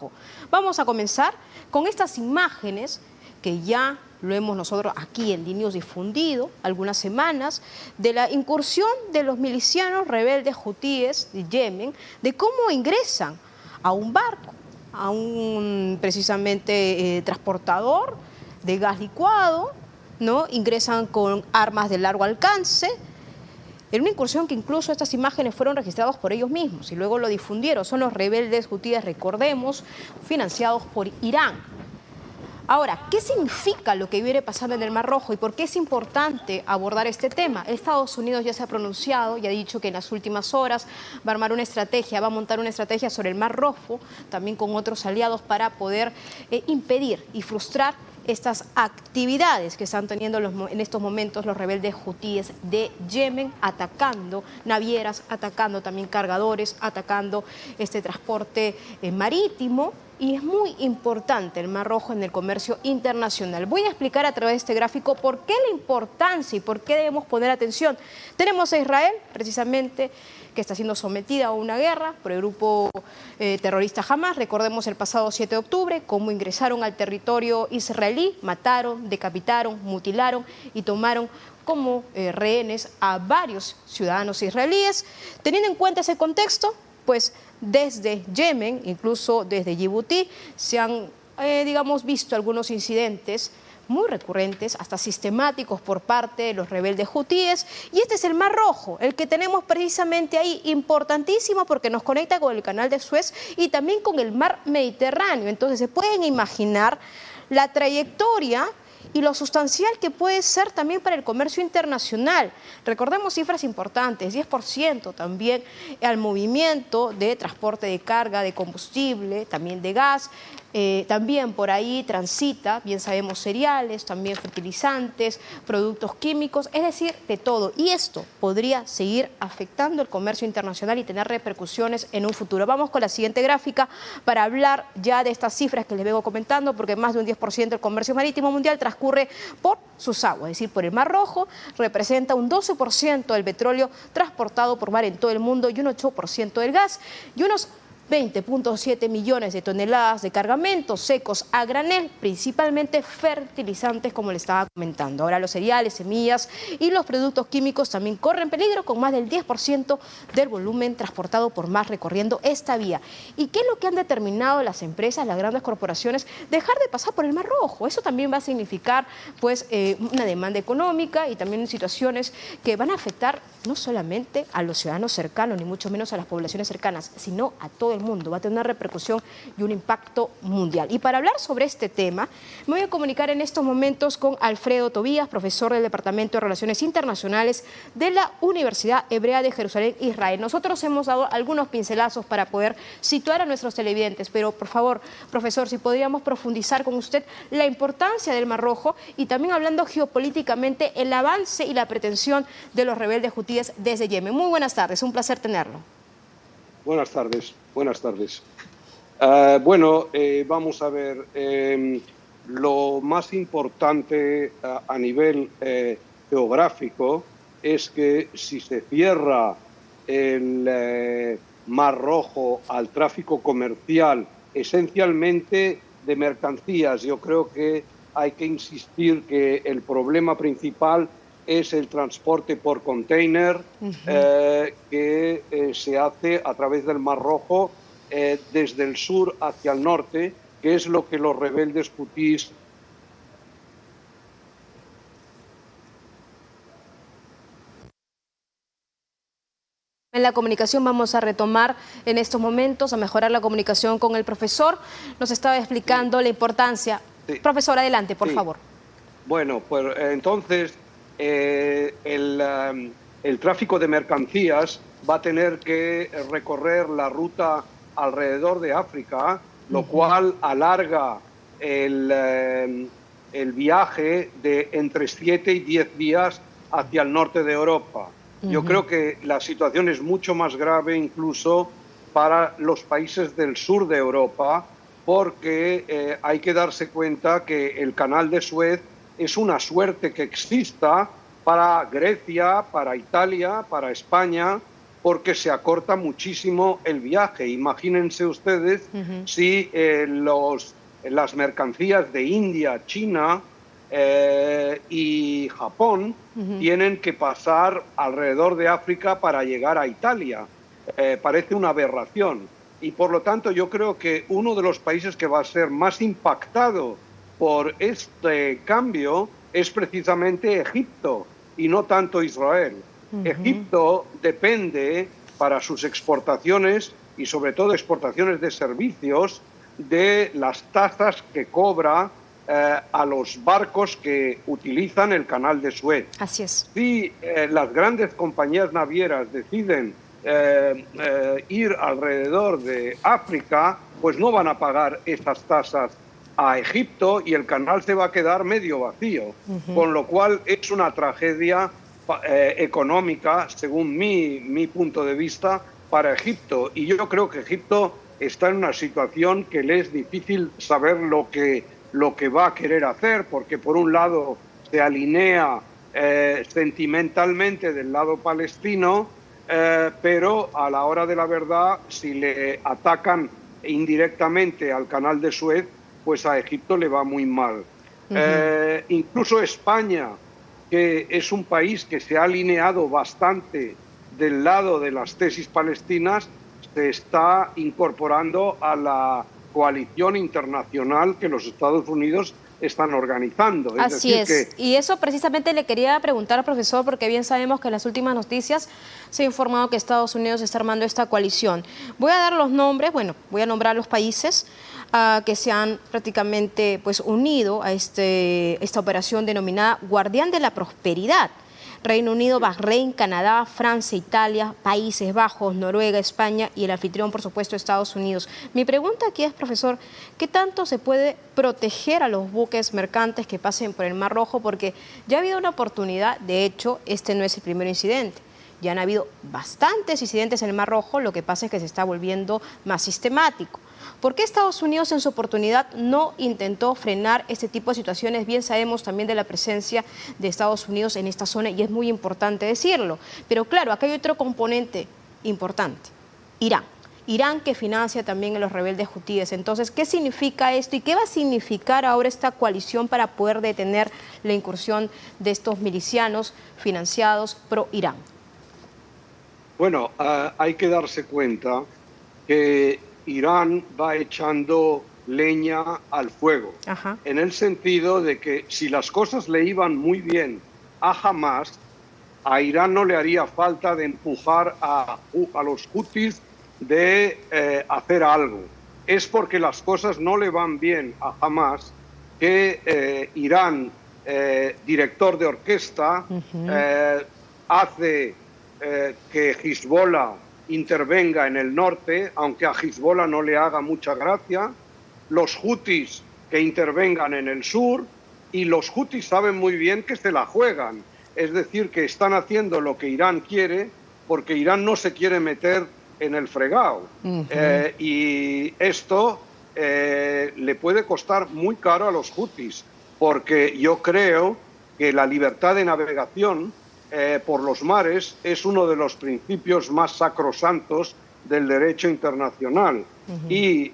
Rojo. Vamos a comenzar con estas imágenes que ya lo hemos nosotros aquí en DiNews difundido algunas semanas, de la incursión de los milicianos rebeldes hutíes de Yemen, de cómo ingresan a un barco, a un precisamente transportador de gas licuado, ¿no? Ingresan con armas de largo alcance. Era una incursión que incluso estas imágenes fueron registradas por ellos mismos y luego lo difundieron. Son los rebeldes hutíes, recordemos, financiados por Irán. Ahora, ¿qué significa lo que viene pasando en el Mar Rojo y por qué es importante abordar este tema? Estados Unidos ya se ha pronunciado y ha dicho que en las últimas horas va a armar una estrategia, va a montar una estrategia sobre el Mar Rojo, también con otros aliados para poder impedir y frustrar estas actividades que están teniendo en estos momentos los rebeldes hutíes de Yemen, atacando navieras, atacando también cargadores, atacando este transporte marítimo. Y es muy importante el Mar Rojo en el comercio internacional. Voy a explicar a través de este gráfico por qué la importancia y por qué debemos poner atención. Tenemos a Israel, precisamente, que está siendo sometida a una guerra por el grupo terrorista Hamas. Recordemos el pasado 7 de octubre, cómo ingresaron al territorio israelí, mataron, decapitaron, mutilaron y tomaron como rehenes a varios ciudadanos israelíes. Teniendo en cuenta ese contexto, pues desde Yemen, incluso desde Djibouti, se han, visto algunos incidentes muy recurrentes, hasta sistemáticos por parte de los rebeldes hutíes. Y este es el Mar Rojo, el que tenemos precisamente ahí, importantísimo porque nos conecta con el Canal de Suez y también con el Mar Mediterráneo. Entonces se pueden imaginar la trayectoria y lo sustancial que puede ser también para el comercio internacional. Recordemos cifras importantes, 10% también al movimiento de transporte de carga, de combustible, también de gas. También por ahí transita, bien sabemos, cereales, también fertilizantes, productos químicos, es decir, de todo. Y esto podría seguir afectando el comercio internacional y tener repercusiones en un futuro. Vamos con la siguiente gráfica para hablar ya de estas cifras que les vengo comentando, porque más de un 10% del comercio marítimo mundial transcurre por sus aguas, es decir, por el Mar Rojo. Representa un 12% del petróleo transportado por mar en todo el mundo y un 8% del gas y unos 20.7 millones de toneladas de cargamentos secos a granel, principalmente fertilizantes, como le estaba comentando. Ahora los cereales, semillas y los productos químicos también corren peligro, con más del 10% del volumen transportado por mar recorriendo esta vía. ¿Y qué es lo que han determinado las empresas, las grandes corporaciones? Dejar de pasar por el Mar Rojo. Eso también va a significar pues una demanda económica y también situaciones que van a afectar no solamente a los ciudadanos cercanos, ni mucho menos a las poblaciones cercanas, sino a todo el mundo. Va a tener una repercusión y un impacto mundial. Y para hablar sobre este tema, me voy a comunicar en estos momentos con Alfredo Tobías, profesor del Departamento de Relaciones Internacionales de la Universidad Hebrea de Jerusalén, Israel. Nosotros hemos dado algunos pincelazos para poder situar a nuestros televidentes, pero por favor, profesor, si podríamos profundizar con usted la importancia del Mar Rojo y también hablando geopolíticamente el avance y la pretensión de los rebeldes hutíes desde Yemen. Muy buenas tardes, un placer tenerlo. Buenas tardes, buenas tardes. Vamos a ver, lo más importante a nivel geográfico es que si se cierra el Mar Rojo al tráfico comercial, esencialmente de mercancías, yo creo que hay que insistir que el problema principal es el transporte por container que se hace a través del Mar Rojo desde el sur hacia el norte, que es lo que los rebeldes hutíes en la comunicación. Vamos a retomar en estos momentos, a mejorar la comunicación con el profesor. Nos estaba explicando la importancia. Sí. Profesor, adelante, por favor. Bueno, pues entonces el tráfico de mercancías va a tener que recorrer la ruta alrededor de África, lo cual alarga el viaje de entre 7 y 10 días hacia el norte de Europa. Yo creo que la situación es mucho más grave incluso para los países del sur de Europa, porque hay que darse cuenta que el Canal de Suez es una suerte que exista para Grecia, para Italia, para España, porque se acorta muchísimo el viaje. Imagínense ustedes si las mercancías de India, China y Japón tienen que pasar alrededor de África para llegar a Italia. Parece una aberración. Y por lo tanto yo creo que uno de los países que va a ser más impactado por este cambio es precisamente Egipto y no tanto Israel. Egipto depende para sus exportaciones y sobre todo exportaciones de servicios de las tasas que cobra a los barcos que utilizan el canal de Suez. Así es. Si las grandes compañías navieras deciden ir alrededor de África, pues no van a pagar esas tasas a Egipto y el canal se va a quedar medio vacío, con lo cual es una tragedia económica, según mi punto de vista, para Egipto. Y yo creo que Egipto está en una situación que le es difícil saber lo que va a querer hacer, porque por un lado se alinea sentimentalmente del lado palestino, pero a la hora de la verdad, si le atacan indirectamente al canal de Suez, pues a Egipto le va muy mal. Incluso España, que es un país que se ha alineado bastante del lado de las tesis palestinas, se está incorporando a la coalición internacional que los Estados Unidos están organizando. Así es. Y eso precisamente le quería preguntar al profesor, porque bien sabemos que en las últimas noticias se ha informado que Estados Unidos está armando esta coalición. Voy a dar los nombres, bueno, voy a nombrar los países que se han prácticamente unido a esta operación denominada Guardián de la Prosperidad. Reino Unido, Bahrein, Canadá, Francia, Italia, Países Bajos, Noruega, España y el anfitrión, por supuesto, Estados Unidos. Mi pregunta aquí es, profesor, ¿qué tanto se puede proteger a los buques mercantes que pasen por el Mar Rojo? Porque ya ha habido una oportunidad, de hecho, este no es el primer incidente. Ya han habido bastantes incidentes en el Mar Rojo, lo que pasa es que se está volviendo más sistemático. ¿Por qué Estados Unidos en su oportunidad no intentó frenar este tipo de situaciones? Bien sabemos también de la presencia de Estados Unidos en esta zona y es muy importante decirlo. Pero claro, acá hay otro componente importante, Irán. Irán que financia también a los rebeldes hutíes. Entonces, ¿qué significa esto y qué va a significar ahora esta coalición para poder detener la incursión de estos milicianos financiados pro Irán? Bueno, hay que darse cuenta que Irán va echando leña al fuego, en el sentido de que si las cosas le iban muy bien a Hamás, a Irán no le haría falta de empujar a los hutis de hacer algo. Es porque las cosas no le van bien a Hamás que Irán, director de orquesta, hace que Hezbollah intervenga en el norte, aunque a Hezbollah no le haga mucha gracia, los hutis que intervengan en el sur, y los hutis saben muy bien que se la juegan, es decir, que están haciendo lo que Irán quiere, porque Irán no se quiere meter en el fregado. Y esto le puede costar muy caro a los hutis, porque yo creo que la libertad de navegación por los mares es uno de los principios más sacrosantos del derecho internacional. Y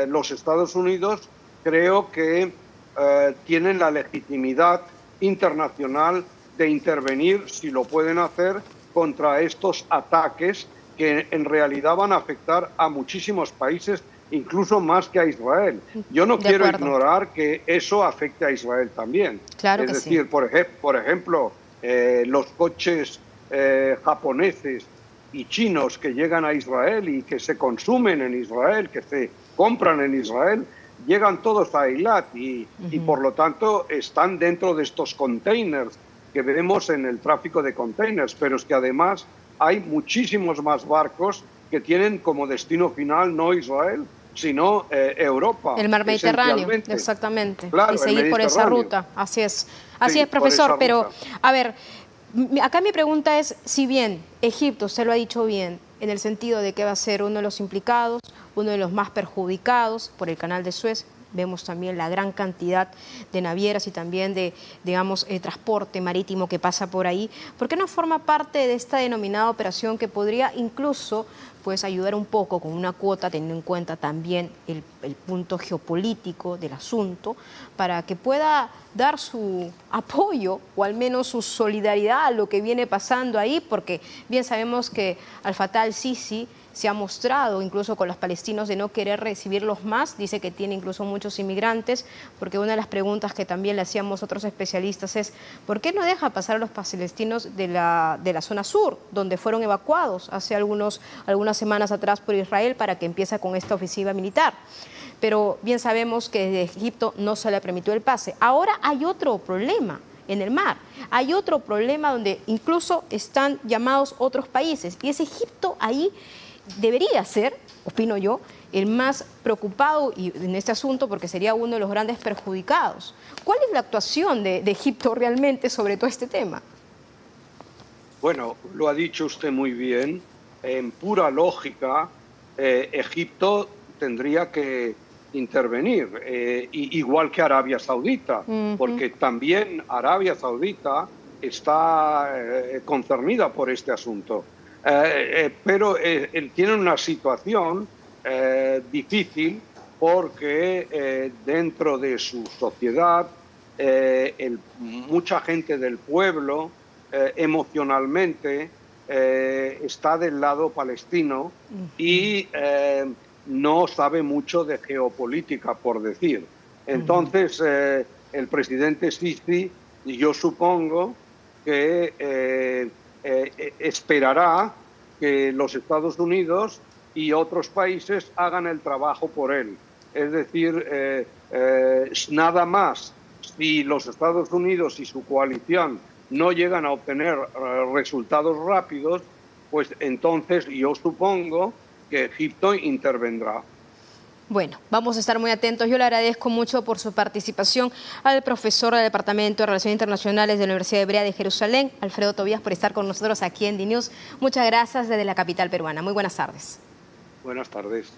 los Estados Unidos creo que tienen la legitimidad internacional de intervenir, si lo pueden hacer, contra estos ataques que en realidad van a afectar a muchísimos países, incluso más que a Israel. Yo no quiero ignorar que eso afecte a Israel también. Claro es que decir, sí. por ejemplo, los coches japoneses y chinos que llegan a Israel y que se consumen en Israel, que se compran en Israel, llegan todos a Eilat y por lo tanto están dentro de estos containers que vemos en el tráfico de containers, pero es que además hay muchísimos más barcos que tienen como destino final no Israel, sino Europa. El mar Mediterráneo, exactamente. Claro, y seguir por esa ruta, así es. Así sí, es, profesor, pero a ver, acá mi pregunta es, si bien Egipto, usted lo ha dicho bien, en el sentido de que va a ser uno de los implicados, uno de los más perjudicados por el canal de Suez, vemos también la gran cantidad de navieras y también de, digamos, transporte marítimo que pasa por ahí. ¿Por qué no forma parte de esta denominada operación que podría incluso pues ayudar un poco con una cuota, teniendo en cuenta también el punto geopolítico del asunto, para que pueda dar su apoyo o al menos su solidaridad a lo que viene pasando ahí? Porque bien sabemos que Al-Fatah al-Sisi se ha mostrado incluso con los palestinos de no querer recibirlos más, dice que tiene incluso muchos inmigrantes, porque una de las preguntas que también le hacíamos otros especialistas es ¿por qué no deja pasar a los palestinos de la zona sur, donde fueron evacuados hace algunas semanas atrás por Israel para que empiece con esta ofensiva militar? Pero bien sabemos que desde Egipto no se le permitió el pase. Ahora hay otro problema en el mar. Hay otro problema donde incluso están llamados otros países, y es Egipto. Ahí debería ser, opino yo, el más preocupado en este asunto, porque sería uno de los grandes perjudicados. ¿Cuál es la actuación de Egipto realmente sobre todo este tema? Bueno, lo ha dicho usted muy bien. En pura lógica, Egipto tendría que intervenir, igual que Arabia Saudita, porque también Arabia Saudita está concernida por este asunto. Pero tienen una situación difícil porque dentro de su sociedad mucha gente del pueblo emocionalmente está del lado palestino y no sabe mucho de geopolítica, por decir. Entonces, el presidente Sisi, yo supongo que esperará que los Estados Unidos y otros países hagan el trabajo por él. Es decir, nada más, si los Estados Unidos y su coalición no llegan a obtener resultados rápidos, pues entonces yo supongo que Egipto intervendrá. Bueno, vamos a estar muy atentos. Yo le agradezco mucho por su participación al profesor del Departamento de Relaciones Internacionales de la Universidad Hebrea de Jerusalén, Alfredo Tobías, por estar con nosotros aquí en DNews. Muchas gracias desde la capital peruana. Muy buenas tardes. Buenas tardes.